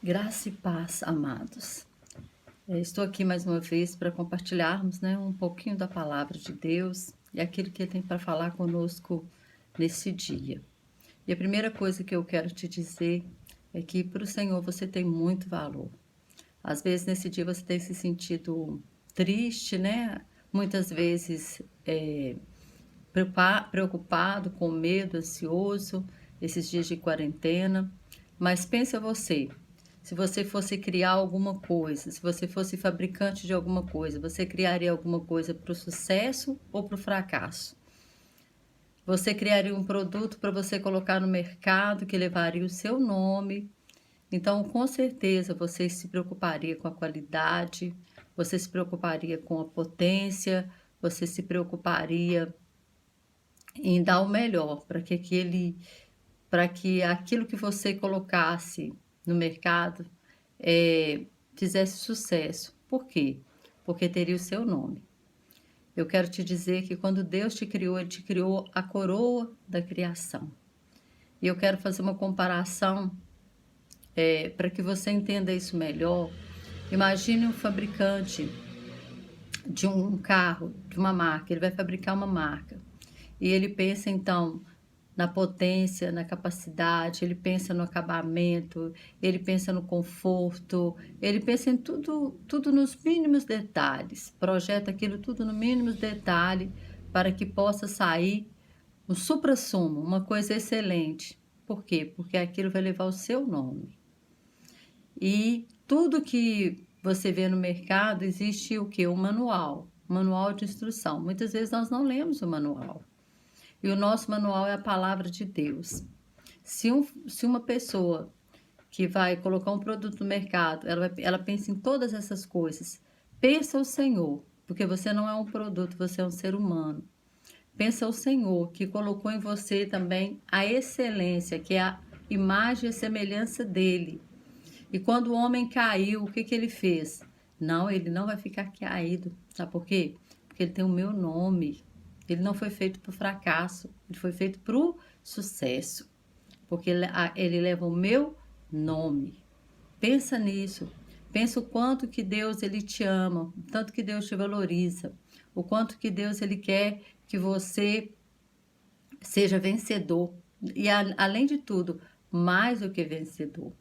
Graça e paz, amados. Estou aqui mais uma vez para compartilharmos, um pouquinho da palavra de Deus e aquilo que Ele tem para falar conosco nesse dia. E a primeira coisa que eu quero te dizer é que para o Senhor você tem muito valor. Às vezes nesse dia você tem se sentido triste, né? Muitas vezes preocupado, com medo, ansioso, esses dias de quarentena. Mas pensa você, se você fosse criar alguma coisa, se você fosse fabricante de alguma coisa, você criaria alguma coisa para o sucesso ou para o fracasso? Você criaria um produto para você colocar no mercado que levaria o seu nome. Então, com certeza, você se preocuparia com a qualidade, você se preocuparia com a potência, você se preocuparia em dar o melhor para que aquilo que você colocasse no mercado fizesse sucesso. Por quê? Porque teria o seu nome. Eu quero te dizer que quando Deus te criou, Ele te criou a coroa da criação. E eu quero fazer uma comparação para que você entenda isso melhor. Imagine um fabricante de um carro, de uma marca, ele vai fabricar uma marca. E ele pensa, então, na potência, na capacidade, ele pensa no acabamento, ele pensa no conforto, ele pensa em tudo nos mínimos detalhes, projeta aquilo tudo no mínimo detalhe para que possa sair um suprassumo, uma coisa excelente. Por quê? Porque aquilo vai levar o seu nome. E tudo que você vê no mercado, existe o quê? Um manual de instrução. Muitas vezes nós não lemos o manual. E o nosso manual é a palavra de Deus. Se uma pessoa que vai colocar um produto no mercado, ela pensa em todas essas coisas, pensa o Senhor, porque você não é um produto, você é um ser humano. Pensa o Senhor, que colocou em você também a excelência, que é a imagem e semelhança dele. E quando o homem caiu, o que ele fez? Não, ele não vai ficar caído. Sabe por quê? Porque ele tem o meu nome. Ele não foi feito para o fracasso, ele foi feito para o sucesso. Porque ele leva o meu nome. Pensa nisso. Pensa o quanto que Deus ele te ama, o tanto que Deus te valoriza, o quanto que Deus ele quer que você seja vencedor. E além de tudo, mais do que vencedor.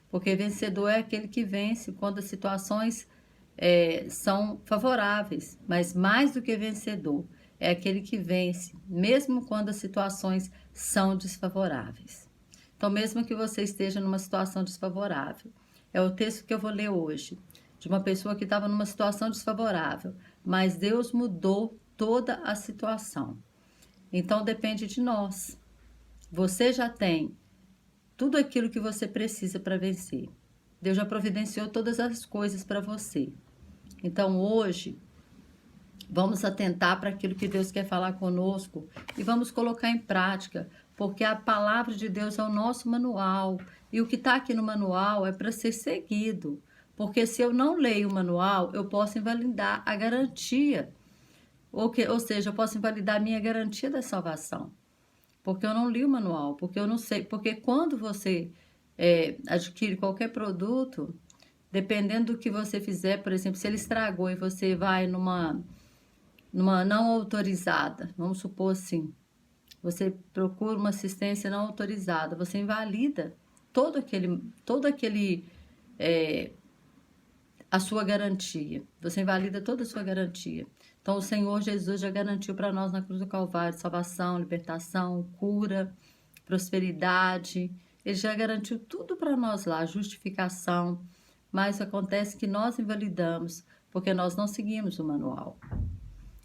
Porque vencedor é aquele que vence quando as situações são favoráveis, mas mais do que vencedor é aquele que vence, mesmo quando as situações são desfavoráveis. Então, mesmo que você esteja numa situação desfavorável, é o texto que eu vou ler hoje, de uma pessoa que estava numa situação desfavorável, mas Deus mudou toda a situação. Então, depende de nós. Você já tem tudo aquilo que você precisa para vencer. Deus já providenciou todas as coisas para você. Então, hoje, vamos atentar para aquilo que Deus quer falar conosco e vamos colocar em prática, porque a palavra de Deus é o nosso manual. E o que está aqui no manual é para ser seguido. Porque se eu não leio o manual, eu posso invalidar a garantia. Ou seja, eu posso invalidar a minha garantia da salvação. Porque eu não li o manual, porque eu não sei. Porque quando você adquire qualquer produto, dependendo do que você fizer, por exemplo, se ele estragou e você vai numa não autorizada, vamos supor assim, você procura uma assistência não autorizada, você invalida todo aquele a sua garantia, você invalida toda a sua garantia. Então o Senhor Jesus já garantiu para nós na cruz do Calvário salvação, libertação, cura, prosperidade. Ele já garantiu tudo para nós lá, justificação. Mas acontece que nós invalidamos porque nós não seguimos o manual.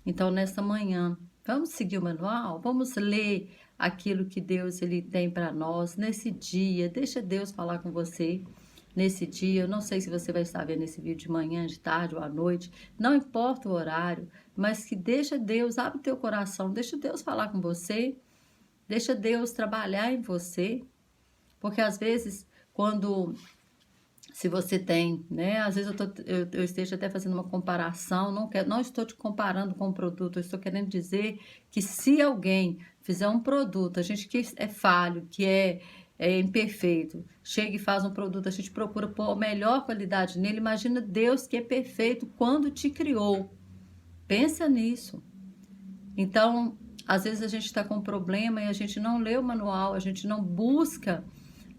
Então, nessa manhã, vamos seguir o manual? Vamos ler aquilo que Deus ele tem para nós nesse dia. Deixa Deus falar com você nesse dia. Eu não sei se você vai estar vendo esse vídeo de manhã, de tarde ou à noite. Não importa o horário, mas que deixa Deus, abre teu coração, deixa Deus falar com você. Deixa Deus trabalhar em você. Porque às vezes, se você tem, né? Às vezes eu esteja até fazendo uma comparação, não estou te comparando com o produto, eu estou querendo dizer que se alguém fizer um produto, a gente que é falho, que é imperfeito, chega e faz um produto, a gente procura pôr a melhor qualidade nele. Imagina Deus que é perfeito quando te criou. Pensa nisso. Então, às vezes a gente está com um problema e a gente não lê o manual, a gente não busca,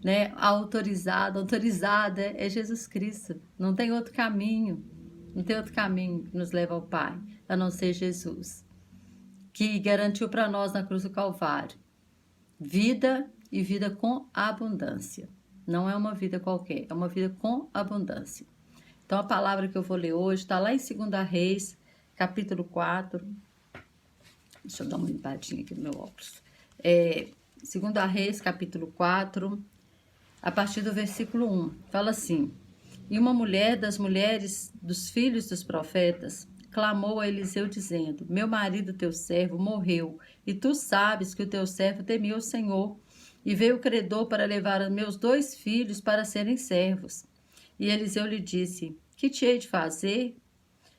né, a autorizada é Jesus Cristo. Não tem outro caminho, não tem outro caminho que nos leva ao Pai, a não ser Jesus, que garantiu para nós na cruz do Calvário vida e vida com abundância. Não é uma vida qualquer, é uma vida com abundância. Então, a palavra que eu vou ler hoje está lá em 2 Reis, capítulo 4. Deixa eu dar uma limpadinha aqui no meu óculos. 2 Reis, capítulo 4, a partir do versículo 1. Fala assim: E uma mulher das mulheres dos filhos dos profetas clamou a Eliseu, dizendo: Meu marido, teu servo, morreu, e tu sabes que o teu servo temia o Senhor, e veio o credor para levar os meus 2 filhos para serem servos. E Eliseu lhe disse: Que te hei de fazer?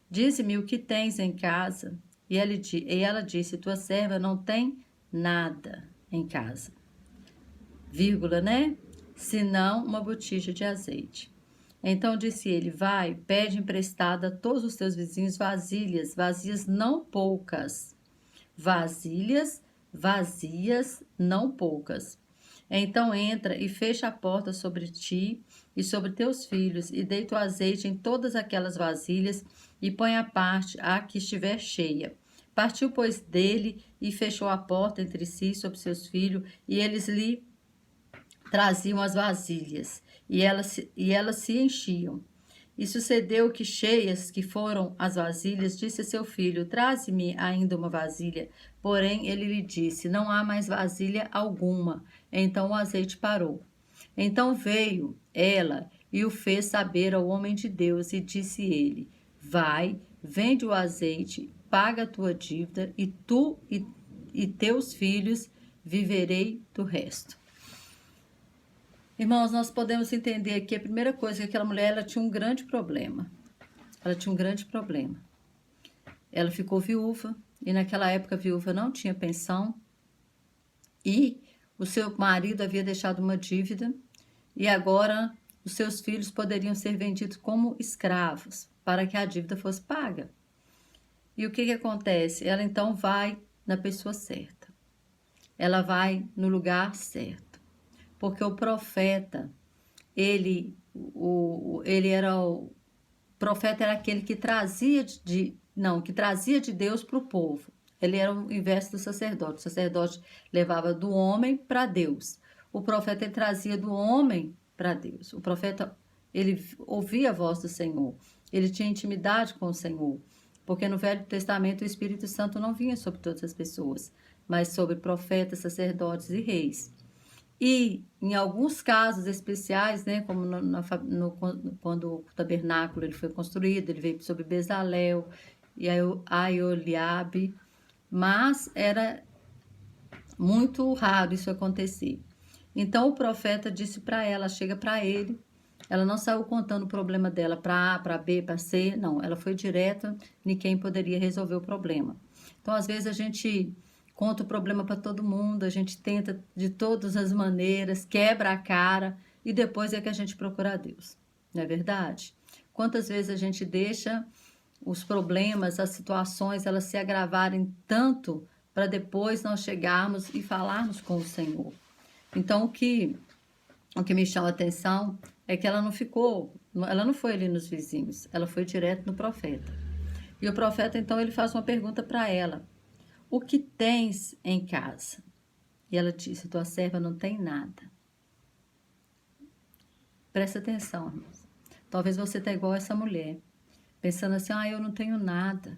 Dize-me o que tens em casa. E ela disse: Tua serva não tem nada em casa, vírgula, né? Senão uma botija de azeite. Então disse ele: Vai, pede emprestada a todos os teus vizinhos vasilhas, vazias não poucas. Vasilhas, vazias não poucas. Então entra e fecha a porta sobre ti e sobre teus filhos, e deita o azeite em todas aquelas vasilhas, e põe à parte a que estiver cheia. Partiu, pois, dele, e fechou a porta entre si sobre seus filhos, e eles lhe traziam as vasilhas, e elas se enchiam. E sucedeu que, cheias que foram as vasilhas, disse a seu filho: Traze-me ainda uma vasilha. Porém, ele lhe disse: Não há mais vasilha alguma. Então o azeite parou. Então veio ela e o fez saber ao homem de Deus, e disse ele: Vai, vende o azeite, paga a tua dívida, e tu e teus filhos viverei do resto. Irmãos, nós podemos entender aqui a primeira coisa, que aquela mulher ela tinha um grande problema. Ela tinha um grande problema. Ela ficou viúva, e naquela época a viúva não tinha pensão, e o seu marido havia deixado uma dívida, e agora os seus filhos poderiam ser vendidos como escravos, para que a dívida fosse paga. E o que acontece? Ela então vai na pessoa certa. Ela vai no lugar certo. Porque o profeta, ele era o profeta era aquele que trazia de Deus para o povo. Ele era o inverso do sacerdote. O sacerdote levava do homem para Deus. O profeta ele trazia do homem para Deus. O profeta ele ouvia a voz do Senhor. Ele tinha intimidade com o Senhor. Porque no Velho Testamento o Espírito Santo não vinha sobre todas as pessoas, mas sobre profetas, sacerdotes e reis. E em alguns casos especiais, né, como quando o tabernáculo ele foi construído, ele veio sobre Bezalel e Aioliabe, mas era muito raro isso acontecer. Então o profeta disse para ela, chega para ele, ela não saiu contando o problema dela para A, para B, para C, não, ela foi direta em quem poderia resolver o problema. Então às vezes a gente conta o problema para todo mundo, a gente tenta de todas as maneiras, quebra a cara e depois é que a gente procura a Deus. Não é verdade? Quantas vezes a gente deixa os problemas, as situações, elas se agravarem tanto para depois nós chegarmos e falarmos com o Senhor. Então, o que me chama a atenção é que ela não foi ali nos vizinhos, ela foi direto no profeta. E o profeta, então, ele faz uma pergunta para ela: O que tens em casa? E ela disse: Tua serva não tem nada. Presta atenção, irmãos. Talvez você está igual a essa mulher, pensando assim: eu não tenho nada.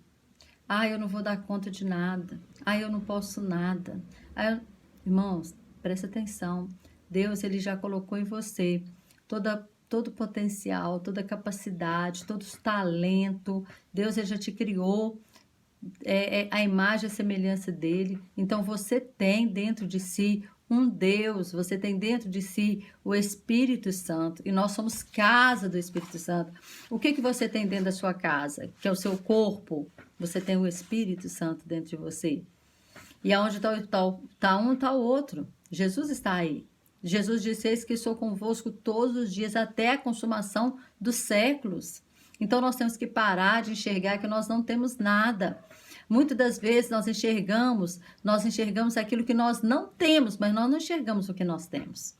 Eu não vou dar conta de nada. Eu não posso nada. Irmãos, presta atenção. Deus, ele já colocou em você todo o potencial, toda a capacidade, todo o talento. Deus, ele já te criou a imagem e a semelhança dele. Então você tem dentro de si um Deus, você tem dentro de si o Espírito Santo, e nós somos casa do Espírito Santo. O que você tem dentro da sua casa? Que é o seu corpo. Você tem o Espírito Santo dentro de você. E aonde está um, está o outro. Jesus está aí. Jesus disse: eis que sou convosco todos os dias até a consumação dos séculos. Então nós temos que parar de enxergar que nós não temos nada. Muitas das vezes nós enxergamos aquilo que nós não temos, mas nós não enxergamos o que nós temos.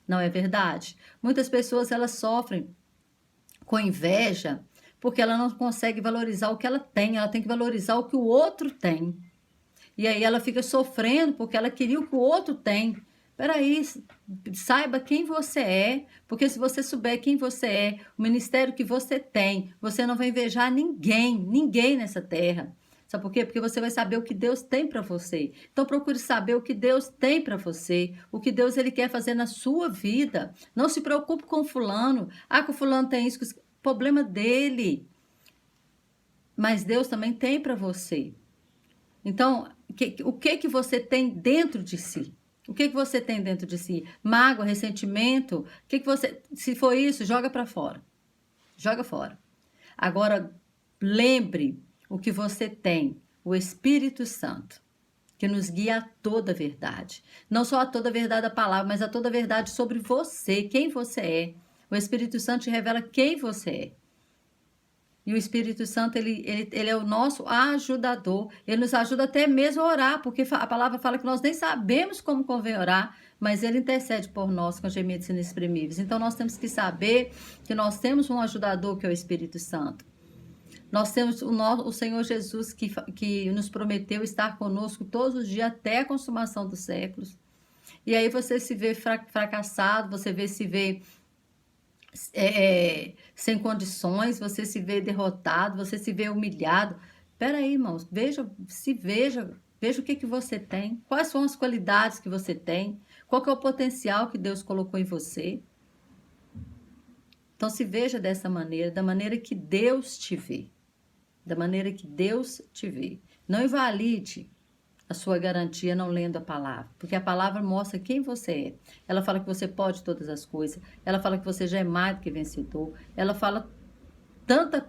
Não é verdade? Muitas pessoas elas sofrem com inveja porque ela não consegue valorizar o que ela tem que valorizar o que o outro tem. E aí ela fica sofrendo porque ela queria o que o outro tem. Peraí, saiba quem você é, porque se você souber quem você é, o ministério que você tem, você não vai invejar ninguém nessa terra. Sabe por quê? Porque você vai saber o que Deus tem para você. Então procure saber o que Deus tem para você, o que Deus ele quer fazer na sua vida. Não se preocupe com o fulano. Ah, que o fulano tem isso, problema dele. Mas Deus também tem para você. Então, o que você tem dentro de si? O que você tem dentro de si? Mágoa, ressentimento? Se for isso, joga para fora. Joga fora. Agora, lembre o que você tem, o Espírito Santo, que nos guia a toda a verdade. Não só a toda a verdade da palavra, mas a toda a verdade sobre você, quem você é. O Espírito Santo te revela quem você é. E o Espírito Santo, ele é o nosso ajudador. Ele nos ajuda até mesmo a orar, porque a palavra fala que nós nem sabemos como convém orar, mas ele intercede por nós com gemidos inexprimíveis. Então, nós temos que saber que nós temos um ajudador, que é o Espírito Santo. Nós temos o Senhor Jesus, que nos prometeu estar conosco todos os dias até a consumação dos séculos. E aí você se vê fracassado, você se vê sem condições, você se vê derrotado, você se vê humilhado. Espera aí, irmãos, veja o que você tem, quais são as qualidades que você tem, qual que é o potencial que Deus colocou em você. Então se veja dessa maneira, da maneira que Deus te vê, da maneira que Deus te vê. Não invalide a sua garantia não lendo a palavra, porque a palavra mostra quem você é. Ela fala que você pode todas as coisas, ela fala que você já é mais do que vencedor, ela fala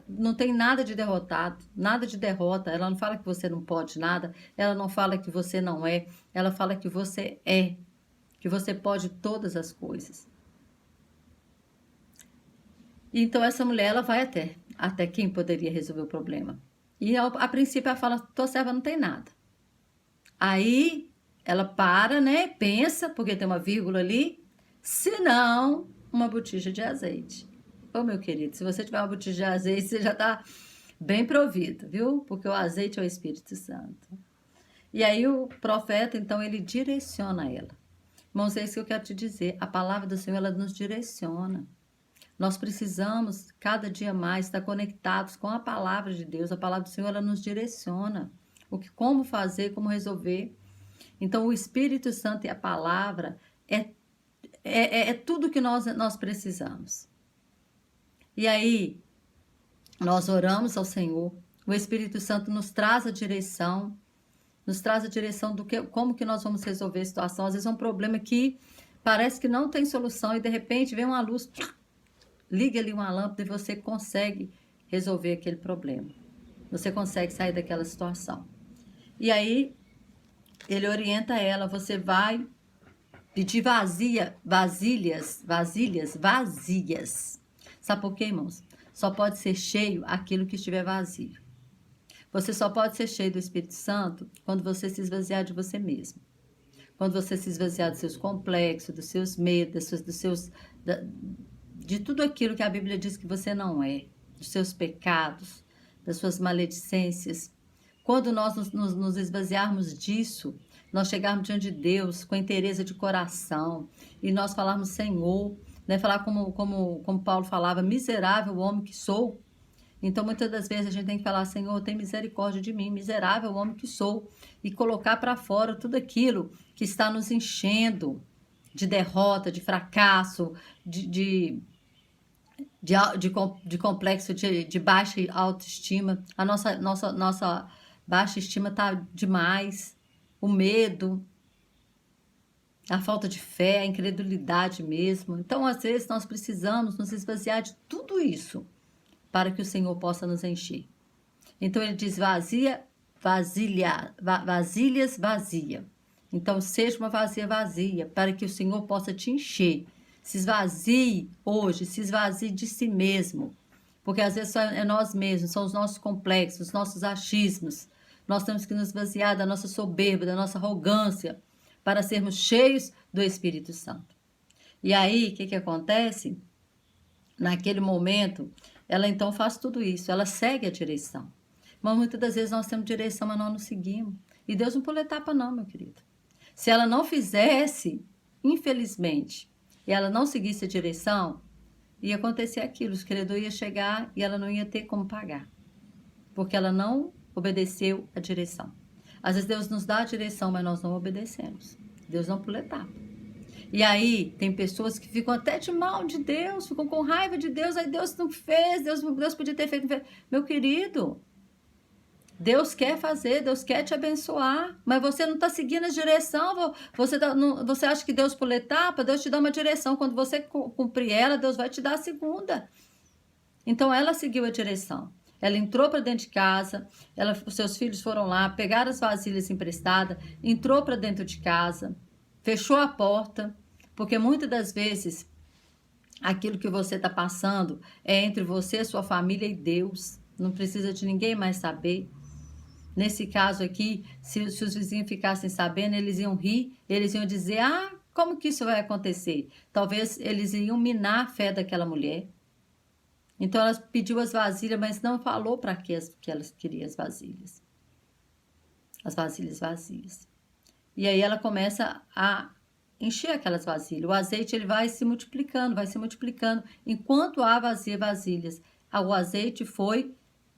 não tem nada de derrotado, nada de derrota, ela não fala que você não pode nada, ela não fala que você não é, ela fala que você é, que você pode todas as coisas. Então essa mulher, ela vai até quem poderia resolver o problema. E a princípio ela fala: tua serva não tem nada. Aí ela para, né? Pensa, porque tem uma vírgula ali. Se não, uma botija de azeite. Ô, meu querido, se você tiver uma botija de azeite, você já está bem provido, viu? Porque o azeite é o Espírito Santo. E aí o profeta, então, ele direciona ela. Irmãos, é isso que eu quero te dizer. A palavra do Senhor, ela nos direciona. Nós precisamos, cada dia mais, estar conectados com a palavra de Deus. A palavra do Senhor, ela nos direciona. Como fazer, como resolver. Então, o Espírito Santo e a palavra é tudo que nós precisamos. E aí, nós oramos ao Senhor, o Espírito Santo nos traz a direção como que nós vamos resolver a situação. Às vezes é um problema que parece que não tem solução e de repente vem uma luz, liga ali uma lâmpada e você consegue resolver aquele problema. Você consegue sair daquela situação. E aí, ele orienta ela: você vai pedir vasilhas vazias. Sabe por quê, irmãos? Só pode ser cheio aquilo que estiver vazio. Você só pode ser cheio do Espírito Santo quando você se esvaziar de você mesmo. Quando você se esvaziar dos seus complexos, dos seus medos, de tudo aquilo que a Bíblia diz que você não é, dos seus pecados, das suas maledicências. Quando nós nos esvaziarmos disso, nós chegarmos diante de Deus com inteireza de coração e nós falarmos: Senhor, né, falar como Paulo falava: miserável homem que sou. Então, muitas das vezes a gente tem que falar: Senhor, tem misericórdia de mim, miserável homem que sou, e colocar para fora tudo aquilo que está nos enchendo de derrota, de fracasso, de complexo, de baixa autoestima. A nossa baixa estima está demais, o medo, a falta de fé, a incredulidade mesmo. Então, às vezes, nós precisamos nos esvaziar de tudo isso para que o Senhor possa nos encher. Então, ele diz: vasilhas vazia. Então, seja uma vasilha vazia, para que o Senhor possa te encher. Se esvazie hoje, se esvazie de si mesmo. Porque às vezes é nós mesmos, são os nossos complexos, os nossos achismos. Nós temos que nos esvaziar da nossa soberba, da nossa arrogância, para sermos cheios do Espírito Santo. E aí, o que acontece? Naquele momento, ela então faz tudo isso, ela segue a direção. Mas muitas das vezes nós temos direção, mas nós não seguimos. E Deus não pula etapa não, meu querido. Se ela não fizesse, infelizmente, e ela não seguisse a direção, ia acontecer aquilo, os credores iam chegar e ela não ia ter como pagar. Porque ela não obedeceu a direção. Às vezes Deus nos dá a direção, mas nós não obedecemos. Deus não pula etapa. E aí, tem pessoas que ficam até de mal de Deus, ficam com raiva de Deus, aí Deus não fez, Deus podia ter feito. Meu querido, Deus quer fazer, Deus quer te abençoar, mas você não está seguindo a direção, você acha que Deus pula etapa, Deus te dá uma direção, quando você cumprir ela, Deus vai te dar a segunda. Então, ela seguiu a direção. Ela entrou para dentro de casa, os seus filhos foram lá, pegaram as vasilhas emprestadas, entrou para dentro de casa, fechou a porta, porque muitas das vezes aquilo que você está passando é entre você, sua família e Deus. Não precisa de ninguém mais saber. Nesse caso aqui, se os vizinhos ficassem sabendo, eles iam rir, eles iam dizer, como que isso vai acontecer? Talvez eles iam minar a fé daquela mulher. Então, ela pediu as vasilhas, mas não falou para que elas queriam as vasilhas. As vasilhas vazias. E aí ela começa a encher aquelas vasilhas. O azeite ele vai se multiplicando. Enquanto há vasilhas, o azeite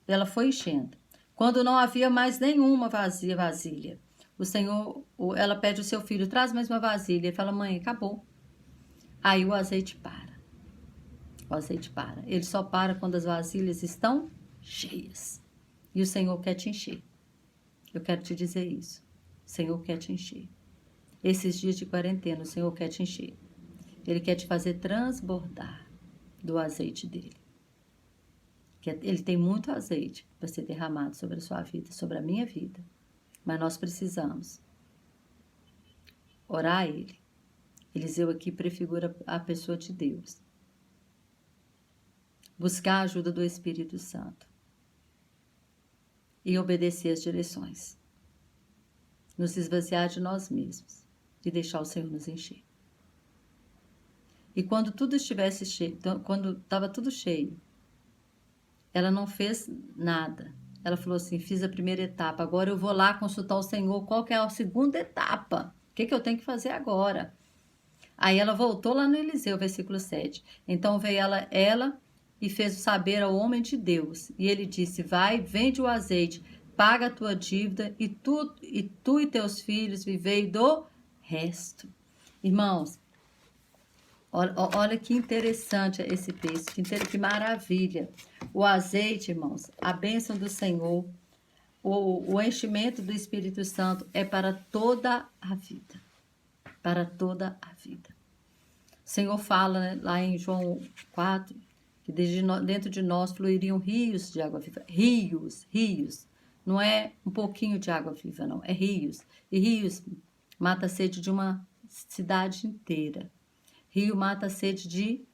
ela foi enchendo. Quando não havia mais nenhuma vasilha, o Senhor, ela pede ao seu filho, traz mais uma vasilha. Ele fala, mãe, acabou. Aí o azeite para. O azeite para. Ele só para quando as vasilhas estão cheias. E o Senhor quer te encher. Eu quero te dizer isso. O Senhor quer te encher. Esses dias de quarentena, o Senhor quer te encher. Ele quer te fazer transbordar do azeite dele. Ele tem muito azeite para ser derramado sobre a sua vida, sobre a minha vida. Mas nós precisamos orar a ele. Eliseu aqui prefigura a pessoa de Deus. Buscar a ajuda do Espírito Santo. E obedecer as direções. Nos esvaziar de nós mesmos. E deixar o Senhor nos encher. E quando tudo estivesse cheio, quando estava tudo cheio, ela não fez nada. Ela falou assim, fiz a primeira etapa, agora eu vou lá consultar o Senhor, qual que é a segunda etapa? O que eu tenho que fazer agora? Aí ela voltou lá no Eliseu, versículo 7. Então veio ela e fez saber ao homem de Deus. E ele disse, vai, vende o azeite, paga a tua dívida, e tu e teus filhos vivei do resto. Irmãos, olha que interessante esse texto, que maravilha. O azeite, irmãos, a bênção do Senhor, o enchimento do Espírito Santo é para toda a vida. Para toda a vida. O Senhor fala, né, lá em João 4, que dentro de nós fluiriam rios de água viva. Rios. Não é um pouquinho de água viva, não. É rios. E rios mata a sede de uma cidade inteira. Rio mata a sede de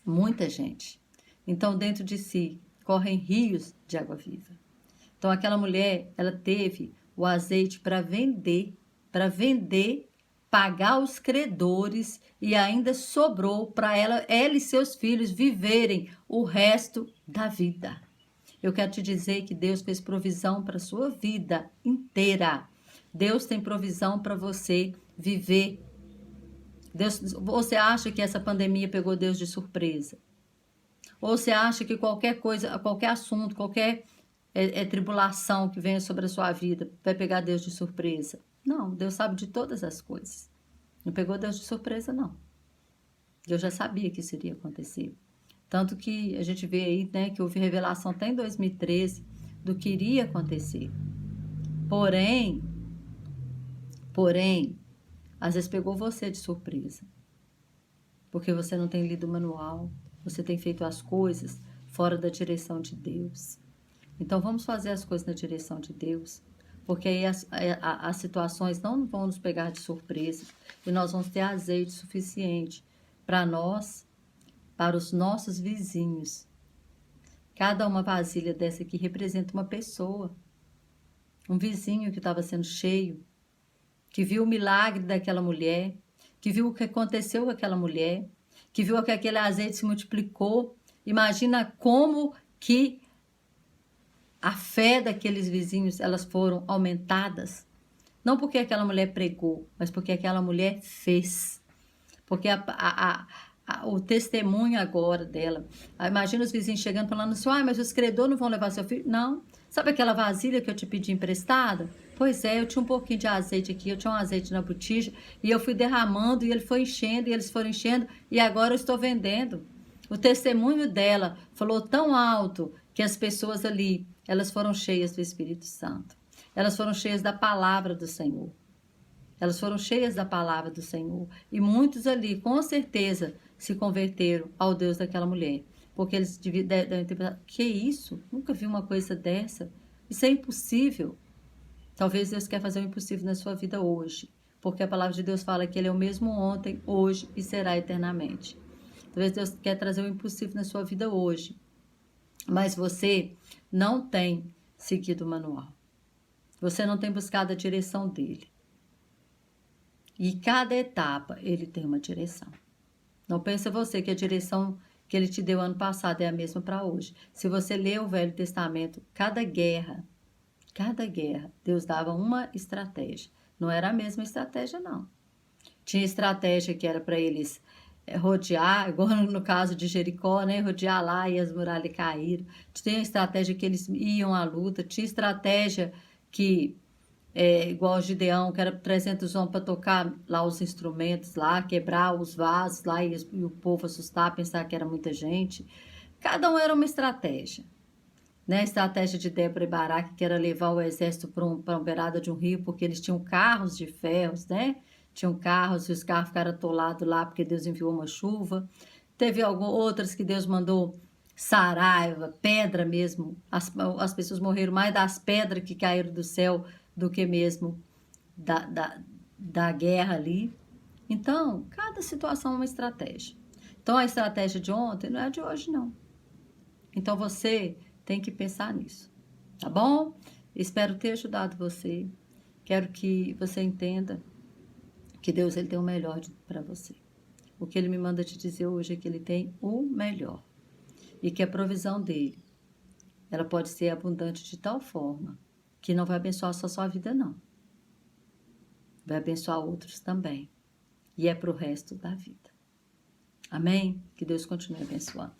muita gente. Então, dentro de si, correm rios de água viva. Então, aquela mulher, ela teve o azeite para vender, pagar os credores e ainda sobrou para ela e seus filhos viverem o resto da vida. Eu quero te dizer que Deus fez provisão para a sua vida inteira. Deus tem provisão para você viver. Você acha que essa pandemia pegou Deus de surpresa? Ou você acha que qualquer coisa, qualquer assunto, qualquer tribulação que venha sobre a sua vida vai pegar Deus de surpresa? Não, Deus sabe de todas as coisas. Não pegou Deus de surpresa, não. Deus já sabia que isso iria acontecer. Tanto que a gente vê aí, né, que houve revelação até em 2013 do que iria acontecer. Porém, às vezes pegou você de surpresa. Porque você não tem lido o manual, você tem feito as coisas fora da direção de Deus. Então vamos fazer as coisas na direção de Deus. porque aí as situações não vão nos pegar de surpresa e nós vamos ter azeite suficiente para nós, para os nossos vizinhos. Cada uma vasilha dessa aqui representa uma pessoa, um vizinho que estava sendo cheio, que viu o milagre daquela mulher, que viu o que aconteceu com aquela mulher, que viu que aquele azeite se multiplicou. Imagina como que a fé daqueles vizinhos, elas foram aumentadas. Não porque aquela mulher pregou, mas porque aquela mulher fez. Porque o testemunho agora dela. Imagina os vizinhos chegando falando assim, mas os credores não vão levar seu filho? Não. Sabe aquela vasilha que eu te pedi emprestada? Pois é, eu tinha um pouquinho de azeite aqui, eu tinha um azeite na botija, e eu fui derramando, e ele foi enchendo, e eles foram enchendo, e agora eu estou vendendo. O testemunho dela falou tão alto que as pessoas ali, elas foram cheias do Espírito Santo. Elas foram cheias da palavra do Senhor. Elas foram cheias da palavra do Senhor. E muitos ali, com certeza, se converteram ao Deus daquela mulher. Porque eles devem ter pensado, que isso? Nunca vi uma coisa dessa. Isso é impossível. Talvez Deus quer fazer o impossível na sua vida hoje. Porque a palavra de Deus fala que Ele é o mesmo ontem, hoje e será eternamente. Talvez Deus quer trazer o impossível na sua vida hoje. Mas você não tem seguido o manual. Você não tem buscado a direção dele. E cada etapa ele tem uma direção. Não pensa você que a direção que ele te deu ano passado é a mesma para hoje. Se você ler o Velho Testamento, cada guerra, Deus dava uma estratégia. Não era a mesma estratégia, não. Tinha estratégia que era para eles rodear, igual no caso de Jericó, né? Rodear lá e as muralhas caíram. Tinha estratégia que eles iam à luta. Tinha estratégia que, igual o Gideão, que era 300 homens para tocar lá os instrumentos, lá, quebrar os vasos lá e o povo assustar, pensar que era muita gente. Cada um era uma estratégia. Né? A estratégia de Débora e Baraque, que era levar o exército para uma beirada de um rio, porque eles tinham carros de ferros, né? Tinham carros e os carros ficaram atolados lá porque Deus enviou uma chuva. Teve outras que Deus mandou saraiva, pedra mesmo. As pessoas morreram mais das pedras que caíram do céu do que mesmo da guerra ali. Então, cada situação é uma estratégia. Então, a estratégia de ontem não é a de hoje, não. Então, você tem que pensar nisso, tá bom? Espero ter ajudado você. Quero que você entenda que Deus ele tem o melhor para você. O que Ele me manda te dizer hoje é que Ele tem o melhor. E que a provisão dEle, ela pode ser abundante de tal forma que não vai abençoar só a sua vida, não. Vai abençoar outros também. E é para o resto da vida. Amém? Que Deus continue abençoando.